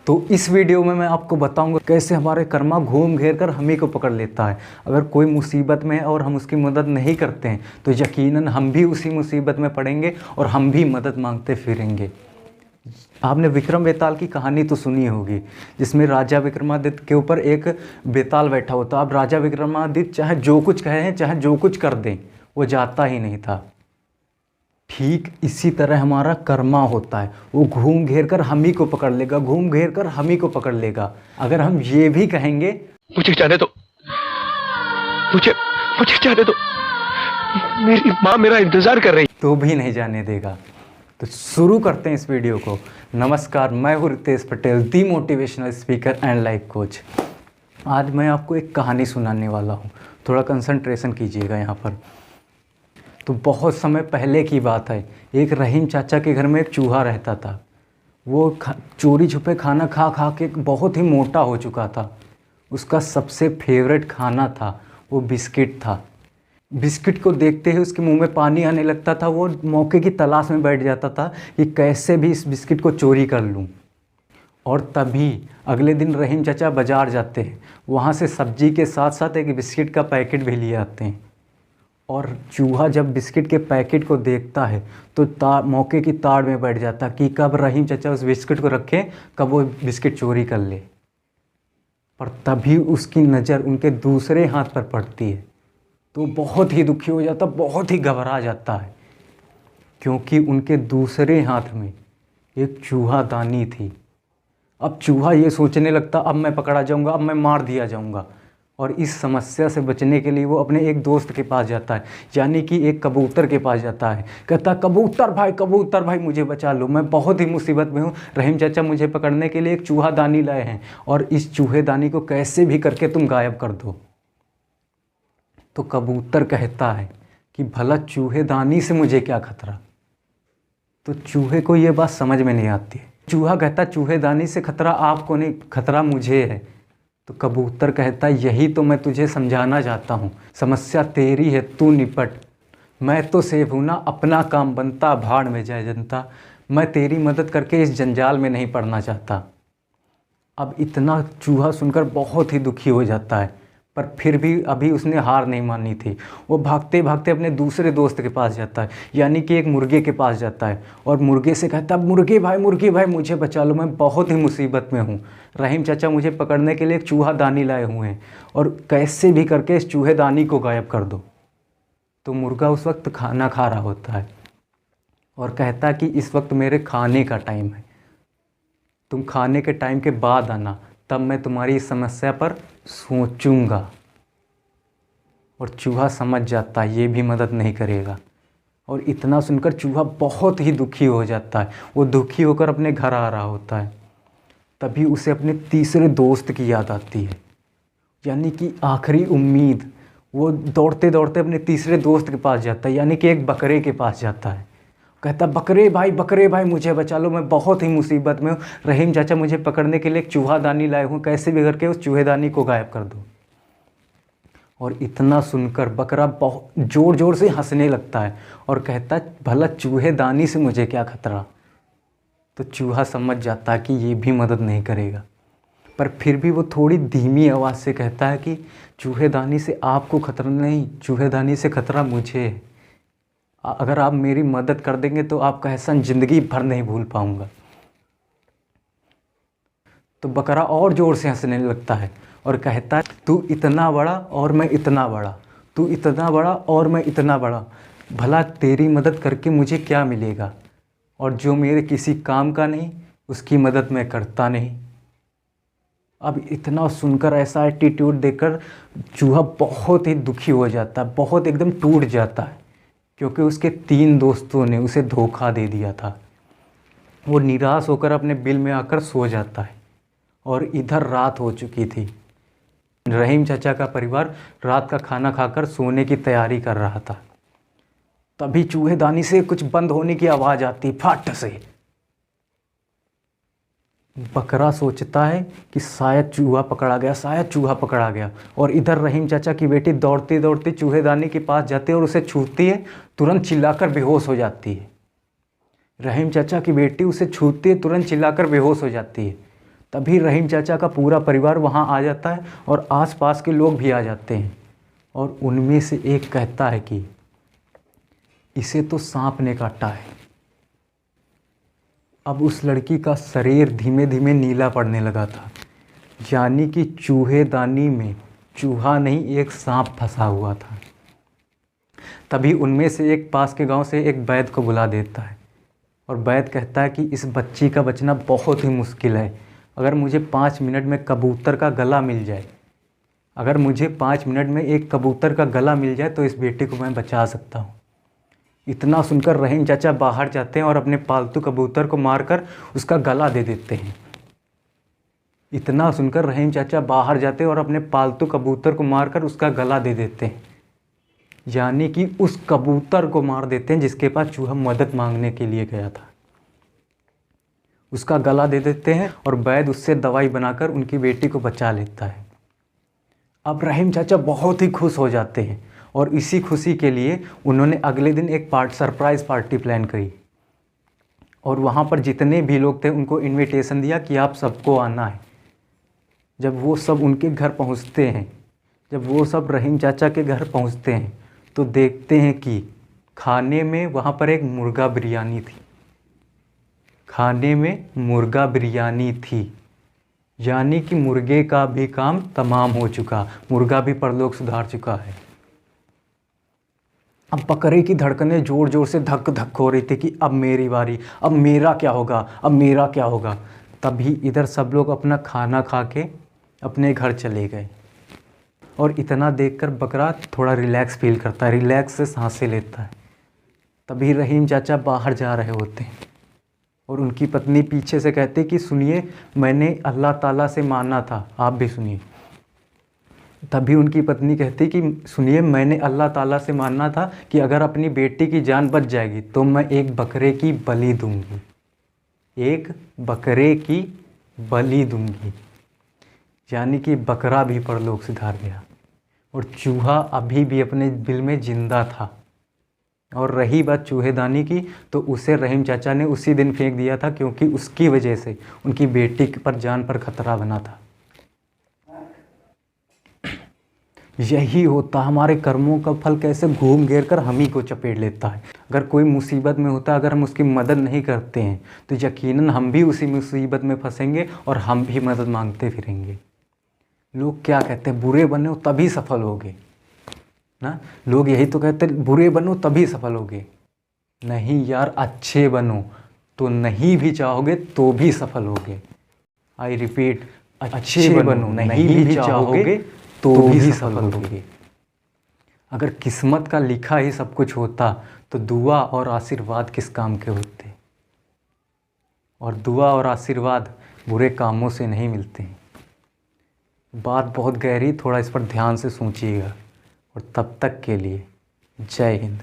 तो इस वीडियो में मैं आपको बताऊंगा कैसे हमारे कर्मा घूम घेर कर हम ही को पकड़ लेता है। अगर कोई मुसीबत में है और हम उसकी मदद नहीं करते हैं तो यकीनन हम भी उसी मुसीबत में पड़ेंगे और हम भी मदद मांगते फिरेंगे। आपने विक्रम बेताल की कहानी तो सुनी होगी, जिसमें राजा विक्रमादित्य के ऊपर एक बेताल बैठा होता। अब राजा विक्रमादित्य चाहे जो कुछ कहें, चाहे जो कुछ कर दें, वो जाता ही नहीं था। ठीक इसी तरह हमारा कर्मा होता है, वो घूम घेर कर हम ही को पकड़ लेगा, घूम घेर कर हम ही को पकड़ लेगा। अगर हम ये भी कहेंगे मुझे जाने दो, मुझे मुझे जाने दो, मेरी माँ मेरा इंतजार कर रही, तो भी नहीं जाने देगा। तो शुरू करते हैं इस वीडियो को। नमस्कार, मैं हूँ Ritesh Patel, the motivational speaker and life coach. आज मैं आपको एक कहानी सुनाने वाला हूँ, थोड़ा कंसंट्रेशन कीजिएगा यहाँ पर। तो बहुत समय पहले की बात है, एक रहीम चाचा के घर में एक चूहा रहता था। वो चोरी छुपे खाना खा खा के बहुत ही मोटा हो चुका था। उसका सबसे फेवरेट खाना था वो बिस्किट था। बिस्किट को देखते ही उसके मुंह में पानी आने लगता था। वो मौके की तलाश में बैठ जाता था कि कैसे भी इस बिस्किट को चोरी कर लूं। और तभी अगले दिन रहीम चाचा बाज़ार जाते हैं, वहाँ से सब्जी के साथ साथ एक बिस्किट का पैकेट भी लिए आते हैं। और चूहा जब बिस्किट के पैकेट को देखता है तो मौके की ताड़ में बैठ जाता कि कब रहीम चाचा उस बिस्किट को रखें, कब वो बिस्किट चोरी कर ले। पर तभी उसकी नज़र उनके दूसरे हाथ पर पड़ती है तो बहुत ही दुखी हो जाता, बहुत ही घबरा जाता है, क्योंकि उनके दूसरे हाथ में एक चूहा दानी थी। अब चूहा ये सोचने लगता, अब मैं पकड़ा जाऊंगा, अब मैं मार दिया जाऊंगा। और इस समस्या से बचने के लिए वो अपने एक दोस्त के पास जाता है, यानी कि एक कबूतर के पास जाता है। कहता, कबूतर भाई मुझे बचा लो, मैं बहुत ही मुसीबत में हूँ। रहीम चाचा मुझे पकड़ने के लिए एक चूहा दानी लाए हैं और इस चूहे दानी को कैसे भी करके तुम गायब कर दो। तो कबूतर कहता है कि भला चूहे दानी से मुझे क्या खतरा। तो चूहे को ये बात समझ में नहीं आती है। चूहा कहता, चूहे दानी से खतरा आपको नहीं, खतरा मुझे है। तो कबूतर कहता, यही तो मैं तुझे समझाना चाहता हूँ, समस्या तेरी है, तू निपट। मैं तो सेफ हूँ ना, अपना काम बनता, भाड़ में जाए जनता। मैं तेरी मदद करके इस जंजाल में नहीं पड़ना चाहता। अब इतना चूहा सुनकर बहुत ही दुखी हो जाता है, पर फिर भी अभी उसने हार नहीं मानी थी। वो भागते भागते अपने दूसरे दोस्त के पास जाता है, यानी कि एक मुर्गे के पास जाता है और मुर्गे से कहता है, मुर्गे भाई मुझे बचा लो, मैं बहुत ही मुसीबत में हूँ। रहीम चाचा मुझे पकड़ने के लिए एक चूहा दानी लाए हुए हैं और कैसे भी करके इस चूहे दानी को गायब कर दो। तो मुर्गा उस वक्त खाना खा रहा होता है और कहता है कि इस वक्त मेरे खाने का टाइम है, तुम खाने के टाइम के बाद आना, तब मैं तुम्हारी इस समस्या पर सोचूंगा। और चूहा समझ जाता है ये भी मदद नहीं करेगा। और इतना सुनकर चूहा बहुत ही दुखी हो जाता है। वो दुखी होकर अपने घर आ रहा होता है। तभी उसे अपने तीसरे दोस्त की याद आती है, यानी कि आखिरी उम्मीद। वो दौड़ते दौड़ते अपने तीसरे दोस्त के पास जाता है, यानी कि एक बकरे के पास जाता है। कहता, बकरे भाई मुझे बचा लो, मैं बहुत ही मुसीबत में हूँ। रहीम चाचा मुझे पकड़ने के लिए एक चूहा दानी लाए हूँ, कैसे भी करके उस चूहेदानी को गायब कर दो। और इतना सुनकर बकरा बहुत ज़ोर ज़ोर से हंसने लगता है और कहता, भला चूहेदानी से मुझे क्या खतरा। तो चूहा समझ जाता है कि ये भी मदद नहीं करेगा, पर फिर भी वो थोड़ी धीमी आवाज़ से कहता है कि चूहेदानी से आपको खतरा नहीं, चूहेदानी से खतरा मुझे है। अगर आप मेरी मदद कर देंगे तो आपका एहसान ज़िंदगी भर नहीं भूल पाऊंगा। तो बकरा और ज़ोर से हंसने लगता है और कहता है, तू इतना बड़ा और मैं इतना बड़ा, तू इतना बड़ा और मैं इतना बड़ा, भला तेरी मदद करके मुझे क्या मिलेगा। और जो मेरे किसी काम का नहीं, उसकी मदद मैं करता नहीं। अब इतना सुनकर, ऐसा एटीट्यूड देखकर चूहा बहुत ही दुखी हो जाता है, बहुत एकदम टूट जाता है, क्योंकि उसके 3 दोस्तों ने उसे धोखा दे दिया था। वो निराश होकर अपने बिल में आकर सो जाता है और इधर रात हो चुकी थी। रहीम चाचा का परिवार रात का खाना खाकर सोने की तैयारी कर रहा था। तभी चूहेदानी से कुछ बंद होने की आवाज़ आती, फट से। बकरा सोचता है कि शायद चूहा पकड़ा गया। और इधर रहीम चाचा की बेटी दौड़ती दौड़ती चूहेदानी के पास जाती है और उसे छूती है, तुरंत चिल्लाकर बेहोश हो जाती है। रहीम चाचा की बेटी उसे छूती है, तुरंत चिल्लाकर बेहोश हो जाती है। तभी रहीम चाचा का पूरा परिवार वहाँ आ जाता है और आसपास के लोग भी आ जाते हैं और उनमें से एक कहता है कि इसे तो सांप ने काटा है। अब उस लड़की का शरीर धीमे धीमे नीला पड़ने लगा था, यानी कि चूहेदानी में चूहा नहीं एक सांप फंसा हुआ था। तभी उनमें से एक पास के गांव से एक वैद्य को बुला देता है और वैद्य कहता है कि इस बच्ची का बचना बहुत ही मुश्किल है। अगर मुझे 5 मिनट में कबूतर का गला मिल जाए, अगर मुझे 5 मिनट में एक कबूतर का गला मिल जाए तो इस बेटी को मैं बचा सकता हूँ। इतना सुनकर रहीम चाचा बाहर जाते हैं और अपने पालतू कबूतर को मारकर उसका गला दे देते हैं। इतना सुनकर रहीम चाचा बाहर जाते हैं और अपने पालतू कबूतर को मारकर उसका गला दे देते हैं, यानी कि उस कबूतर को मार देते हैं जिसके पास चूहा मदद मांगने के लिए गया था। उसका गला दे देते हैं और वैद्य उससे दवाई बनाकर उनकी बेटी को बचा लेता है। अब रहीम चाचा बहुत ही खुश हो जाते हैं और इसी खुशी के लिए उन्होंने अगले दिन एक सरप्राइज़ पार्टी प्लान करी और वहाँ पर जितने भी लोग थे उनको इनविटेशन दिया कि आप सबको आना है। जब वो सब उनके घर पहुँचते हैं, जब वो सब रहीम चाचा के घर पहुँचते हैं तो देखते हैं कि खाने में वहाँ पर एक मुर्गा बिरयानी थी। खाने में मुर्गा बिरयानी थी, यानी कि मुर्गे का भी काम तमाम हो चुका, मुर्गा भी परलोक सुधार चुका है। अब बकरे की धड़कनें ज़ोर ज़ोर से धक धक हो रही थी कि अब मेरी बारी, अब मेरा क्या होगा, अब मेरा क्या होगा। तभी इधर सब लोग अपना खाना खा के अपने घर चले गए और इतना देखकर बकरा थोड़ा रिलैक्स फील करता है, रिलैक्स से सांसें लेता है। तभी रहीम चाचा बाहर जा रहे होते हैं और उनकी पत्नी पीछे से कहती कि सुनिए, मैंने अल्लाह ताला से माना था, आप भी सुनिए। तभी उनकी पत्नी कहती कि सुनिए, मैंने अल्लाह ताला से माना था कि अगर अपनी बेटी की जान बच जाएगी तो मैं एक बकरे की बलि दूंगी, एक बकरे की बलि दूंगी। यानी कि बकरा भी परलोक सिधार गया और चूहा अभी भी अपने बिल में ज़िंदा था। और रही बात चूहेदानी की, तो उसे रहीम चाचा ने उसी दिन फेंक दिया था क्योंकि उसकी वजह से उनकी बेटी पर जान पर खतरा बना था। यही होता, हमारे कर्मों का फल कैसे घूम घेर कर हम ही को चपेट लेता है। अगर कोई मुसीबत में होता है, अगर हम उसकी मदद नहीं करते हैं तो यकीनन हम भी उसी मुसीबत में फंसेंगे और हम भी मदद मांगते फिरेंगे। लोग क्या कहते हैं, बुरे बनो तभी सफल होगे ना। लोग यही तो कहते हैं, बुरे बनो तभी सफल होगे। नहीं यार, अच्छे बनो तो नहीं भी चाहोगे तो भी सफल होगे। आई रिपीट, अच्छे बनो नहीं भी चाहोगे तो भी सफल होगे। अगर किस्मत का लिखा ही सब कुछ होता तो दुआ और आशीर्वाद किस काम के होते। और दुआ और आशीर्वाद बुरे कामों से नहीं मिलते हैं। बात बहुत गहरी, थोड़ा इस पर ध्यान से सोचिएगा। और तब तक के लिए जय हिंद।